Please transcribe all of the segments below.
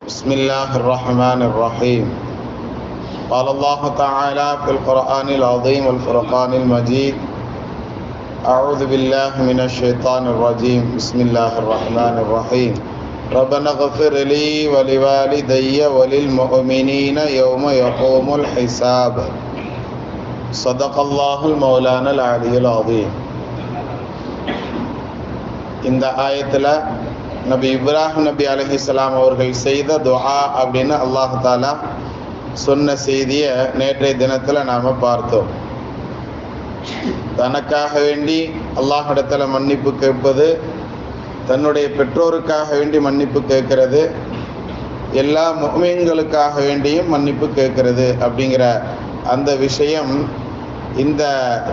بسم الله الرحمن الرحيم. قال الله تعالى في القرآن العظيم والفرقان المجيد: أعوذ بالله من الشيطان الرجيم. بسم الله الرحمن الرحيم. ربنا اغفر لي ولوالدي وللمؤمنين يوم يقوم الحساب. صدق الله المولانا العلي العظيم. இந்த ஆயத்தில் நபி இப்ராஹிம் நபி அலைஹிஸ்ஸலாம் அவர்கள் செய்த துஆ அப்படின்னு அல்லாஹ் தாலா சொன்ன செய்தியை நேற்றைய தினத்தில் நாம் பார்த்தோம். தனக்காக வேண்டி அல்லாஹ்விடத்தில் மன்னிப்பு கேட்பது, தன்னுடைய பெற்றோருக்காக வேண்டி மன்னிப்பு கேட்கறது, எல்லா முஃமின்களுக்காக வேண்டியும் மன்னிப்பு கேட்கறது அப்படிங்கிற அந்த விஷயம் இந்த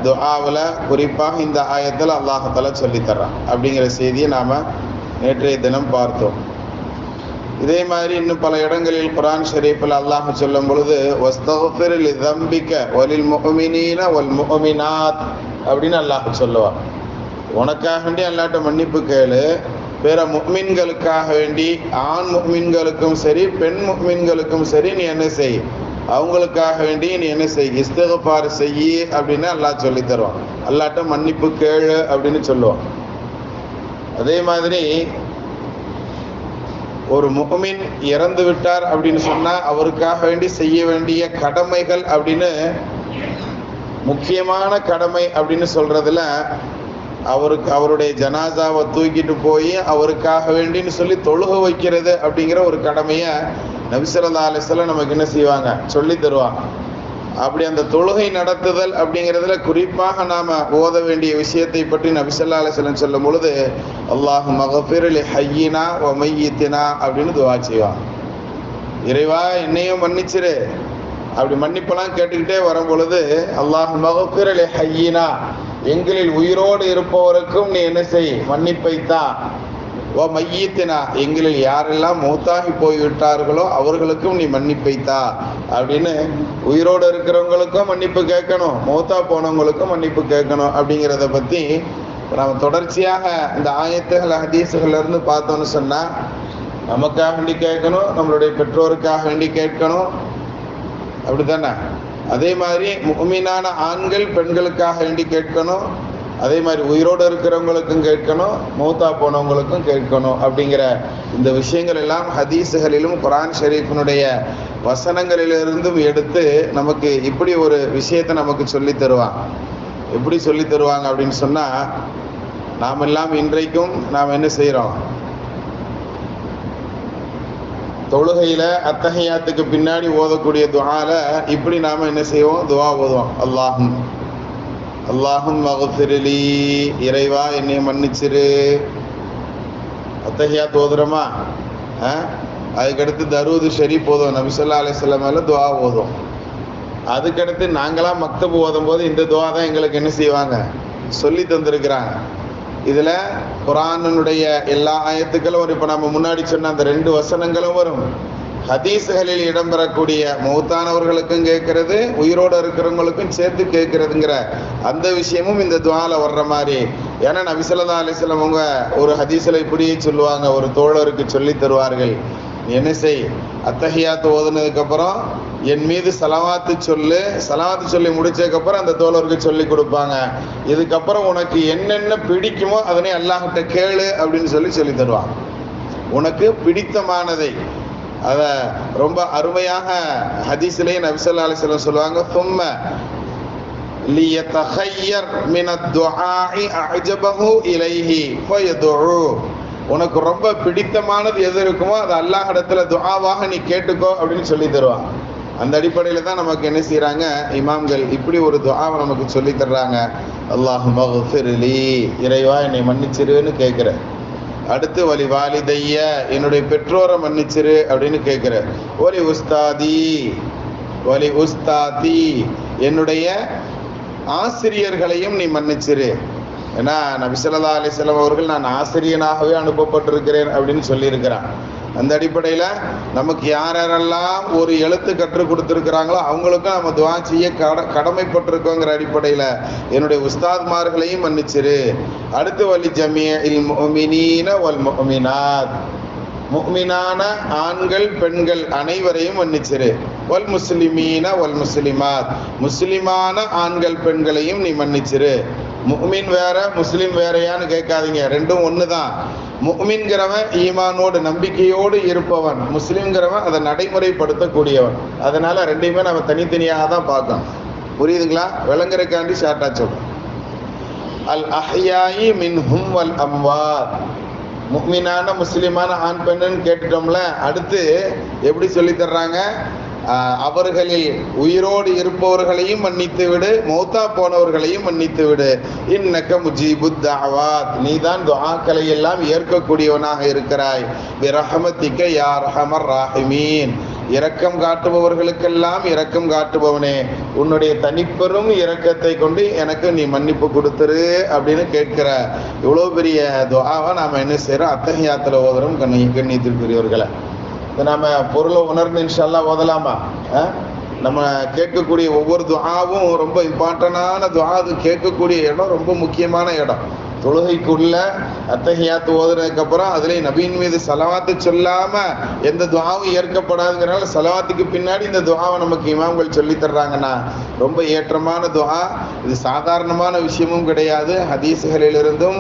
துஆவில் குறிப்பாக இந்த ஆயத்தில் அல்லாஹ் தாலா சொல்லித்தர்றான் அப்படிங்கிற செய்தியை நாம் நேற்றைய தினம் பார்த்தோம். இதே மாதிரி இன்னும் பல இடங்களில் குர்ஆன் ஷரீஃபில் அல்லாஹ் சொல்லும் பொழுது வஸ்தக்ஃபிர் லிதம்பிக வலில் முஃமினீன வல் முஃமினாத் அப்படின்னு அல்லாஹ் சொல்லுவான். உனக்காக வேண்டி அல்லாஹ்ட்ட மன்னிப்பு கேளு, பிற முஃமின்களுக்காக வேண்டி, ஆண் முஃமின்களுக்கும் சரி பெண் முஃமின்களுக்கும் சரி நீ என்ன செய், அவங்களுக்காக வேண்டி நீ என்ன செய், இஸ்திக்ஃபார் செய் அப்படின்னு அல்லாஹ் சொல்லி தருவான். அல்லாஹ்ட்ட மன்னிப்பு கேளு அப்படின்னு சொல்லுவான். அதே மாதிரி ஒரு முஃமின் இறந்து விட்டார் அப்படின்னு சொன்னால் அவருக்காக வேண்டி செய்ய வேண்டிய கடமைகள் அப்படின்னு முக்கியமான கடமை அப்படின்னு சொல்றதுல அவருடைய ஜனாசாவை தூக்கிட்டு போய் அவருக்காக வேண்டின்னு சொல்லி தொழுக வைக்கிறது அப்படிங்கிற ஒரு கடமையை நபி ஸல்லல்லாஹு அலைஹி வஸல்லம் நமக்கு என்ன செய்வாங்க, சொல்லி தருவாங்க. அப்படி அந்த தொழுகை நடத்துதல் அப்படிங்கிறதுல குறிப்பாக நாம் ஓத வேண்டிய விஷயத்தை பற்றி நபி ஸல்லல்லாஹு அலைஹி வஸல்லம் சொல்லும் பொழுது அல்லாஹும்ம க்ஃபிர் லி ஹய்யினா வ மையித்தினா அப்படின்னு துஆ செய்வாங்க. இறைவா என்னையும் மன்னிச்சிரு. அப்படி மன்னிப்பெல்லாம் கேட்டுக்கிட்டே வரும் பொழுது அல்லாஹும்ம க்ஃபிர் லி ஹய்யினா, எங்களில் உயிரோடு இருப்பவருக்கும் நீ என்ன செய், மன்னிப்பைத்தா. ஓ மையத்தினா, எங்களில் யாரெல்லாம் மௌத்தாகி போய்விட்டார்களோ அவர்களுக்கும் நீ மன்னிப்பைத்தா அப்படின்னு உயிரோடு இருக்கிறவங்களுக்கும் மன்னிப்பு கேட்கணும், மௌத்தா போனவங்களுக்கும் மன்னிப்பு கேட்கணும் அப்படிங்கிறத பற்றி நாம் தொடர்ச்சியாக இந்த ஆயத்துகள் ஹதீஸுகள் இருந்து பார்த்தோன்னு சொன்னால் நமக்காக வேண்டி கேட்கணும், நம்மளுடைய பெற்றோருக்காக வேண்டி கேட்கணும், அப்படி தானே. அதே மாதிரி முஃமினான ஆண்கள் பெண்களுக்காக வேண்டி கேட்கணும், அதே மாதிரி உயிரோடு இருக்கிறவங்களுக்கும் கேட்கணும், மௌத்தா போனவங்களுக்கும் கேட்கணும் அப்படிங்கிற இந்த விஷயங்கள் எல்லாம் ஹதீஸுகளிலும் குர்ஆன் ஷரீஃபினுடைய வசனங்களிலிருந்தும் எடுத்து நமக்கு இப்படி ஒரு விஷயத்தை நமக்கு சொல்லி தருவாங்க. எப்படி சொல்லி தருவாங்க அப்படின்னு சொன்னால், நாம் எல்லாம் இன்றைக்கும் நாம் என்ன செய்கிறோம், தொழுகையில் அத்தஹியாத்துக்கு பின்னாடி ஓதக்கூடிய துஆல இப்படி நாம் என்ன செய்வோம், துஆ ஓதுவோம். அல்லாஹும்ம க்ஃபிர் லீ, இறைவா என்னை மன்னிச்சிரு. அத்தஹியாத் ஓதுறோமா, அதுக்கடுத்து தரூது ஷரீஃப் ஓதுவோம், நபி ஸல்லல்லாஹு அலைஹி வஸல்லம் மேலே துஆ ஓதுவோம். அதுக்கடுத்து நாங்களாம் மக்தப் ஓதும் போது இந்த துஆ தான் எங்களுக்கு என்ன செய்வாங்க, சொல்லி தந்திருக்கிறாங்க. இதில் குர்ஆனுடைய எல்லா ஆயத்துக்களும் வரும். இப்போ நம்ம முன்னாடி சொன்ன அந்த 2 வசனங்களும் வரும். ஹதீஸுகளில் இடம்பெறக்கூடிய மௌத்தானவர்களுக்கும் கேட்கறது, உயிரோடு இருக்கிறவங்களுக்கும் சேர்த்து கேட்கறதுங்கிற அந்த விஷயமும் இந்த துஆல வர்ற மாதிரி. ஏன்னா நபி ஸல்லல்லாஹு அலைஹி வஸல்லம் அவங்க ஒரு ஹதீஸில் இப்படியே சொல்லுவாங்க, ஒரு தோழருக்கு சொல்லி தருவார்கள், என்ன செய், அத்தஹியாத்து ஓதுனதுக்கப்புறம் என் மீது சலவாத்து சொல்லு, சலவாத்து சொல்லி முடிச்சதுக்கப்புறம் அந்த தோழருக்கு சொல்லி கொடுப்பாங்க, இதுக்கப்புறம் உனக்கு என்னென்ன பிடிக்குமோ அதனை அல்லாஹ்கிட்ட கேளு அப்படின்னு சொல்லி தருவாங்க. உனக்கு பிடித்தமானதை, அதை ரொம்ப அருமையாக ஹதீஸிலே நபி ஸல்லல்லாஹு அலைஹி வஸல்லம் சொல்லுவாங்க, தும்ம லியதஹய்யர் மினத் துஆஇ அஅஜபஹு இலைஹி ஃபயதுஉ, உனக்கு ரொம்ப பிடித்தமானது எது இருக்குமோ அது அல்லாஹ் இடத்துல துஆவாக நீ கேட்டுக்கோ அப்படின்னு சொல்லி தருவாங்க. அந்த அடிப்படையில் தான் நமக்கு என்ன செய்கிறாங்க, இமாம்கள் இப்படி ஒரு துஆவை நமக்கு சொல்லி தர்றாங்க. அல்லாஹும்ம க்ஃபிர் லீ, இறைவா என்னை மன்னிச்சிருன்னு கேட்குற. அடுத்து வலி வாலிதைய, என்னுடைய பெற்றோரை மன்னிச்சிரு அப்படின்னு கேட்குற. ஒலி உஸ்தாதி, என்னுடைய ஆசிரியர்களையும் நீ மன்னிச்சிரு. ஏன்னா நபி ஸல்லல்லாஹு அலைஹி வஸல்லம் அவர்கள் நான் ஆசிரியனாகவே அனுப்பப்பட்டிருக்கிறேன் அப்படின்னு சொல்லியிருக்கிறான். அந்த அடிப்படையில் நமக்கு யாரெல்லாம் ஒரு எழுத்து கற்றுக் கொடுத்துருக்கிறாங்களோ அவங்களுக்கும் நம்ம துஆ செய்ய கடமைப்பட்டிருக்கோங்கிற அடிப்படையில் என்னுடைய உஸ்தாத்மார்களையும் மன்னிச்சிரு. அடுத்து வலி ஜமீஇல் முஃமினீன வல் முஃமினாத், முஃமினான ஆண்கள் பெண்கள் அனைவரையும் மன்னிச்சிரு. வல் முஸ்லிமீன வல் முஸ்லிமாத், முஸ்லிமான ஆண்கள் பெண்களையும் நீ மன்னிச்சிரு. முஃமின் வேற முஸ்லிம் வேறையான்னு கேட்காதீங்க, ரெண்டும் ஒன்று தான். முஃமின்கிறவன் ஈமானோடு நம்பிக்கையோடு இருப்பவன், முஸ்லிம்கிறவன் அதை நடைமுறைப்படுத்தக்கூடியவன். அதனால ரெண்டையுமே நம்ம தனித்தனியாக தான் பார்க்கணும். புரியுதுங்களா? விளங்குறதுக்காண்டி ஷார்ட்டா சொல்றேன். அல் அஹ்யாயி மின்ஹும் வல் அம்வாத், முஃமினான முஸ்லிமான ஆண் பெண்ணுன்னு கேட்டுட்டோம்ல. அடுத்து எப்படி சொல்லி தர்றாங்க? அவர்களில் உயிரோடு இருப்பவர்களையும் மன்னித்து விடு, மௌத்தா போனவர்களையும் மன்னித்து விடு. இன்னக முஜீபுத் தஅவாத், நீதான் துஆக்களை எல்லாம் ஏற்கக்கூடியவனாக இருக்கிறாய். பிரஹமத்திக யா அர்ஹமர் ராஹிமீன், இரக்கம் காட்டுபவர்களுக்கெல்லாம் இரக்கம் காட்டுபவனே, உன்னுடைய தனிப்பெரும் இரக்கத்தை கொண்டு எனக்கு நீ மன்னிப்பு கொடுத்துரு அப்படின்னு கேட்கிற இவ்வளோ பெரிய துஆவை நாம் என்ன செய்கிறோம்? அத்தஹியாத்துல ஓதுறோம். கண்ணியத்திற்குரியவர்களை, இதை நம்ம பொருளை உணர்ந்து இன்ஷா அல்லாஹ் ஓதலாமா? நம்ம கேட்கக்கூடிய ஒவ்வொரு துஆவும் ரொம்ப இம்பார்ட்டண்டான துஆ. அது கேட்கக்கூடிய இடம் ரொம்ப முக்கியமான இடம். தொழுகைக்குள்ள அத்தஹியாத்து ஓதுனதுக்கு அப்புறம் அதுலேயும் நபியின் மீது சலவாத்து சொல்லாம எந்த துஆவும் ஏற்கப்படாதுங்கிறனால சலவாத்துக்கு பின்னாடி இந்த துஆவை நமக்கு இமாம்கள் சொல்லி தர்றாங்கன்னா ரொம்ப ஏற்றமான துஆ. இது சாதாரணமான விஷயமும் கிடையாது. ஹதீஸ்களிலிருந்தும்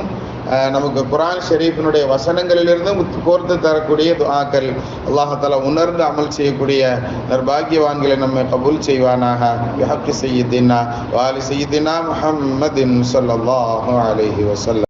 நமக்கு குர்ஆன் ஷரீஃபினுடைய வசனங்களிலிருந்தும் கோர்த்து தரக்கூடிய துஆக்கள். அல்லாஹ் தஆலா உணர்ந்து அமல் செய்யக்கூடிய நற்பாக்கியவான்களை நம்மை கபூல் செய்வானாக. பிஹக்கி சய்யிதினா வ ஆலி சய்யிதினா முஹம்மதின் ஸல்லல்லாஹு அலைஹி வஸல்லம்.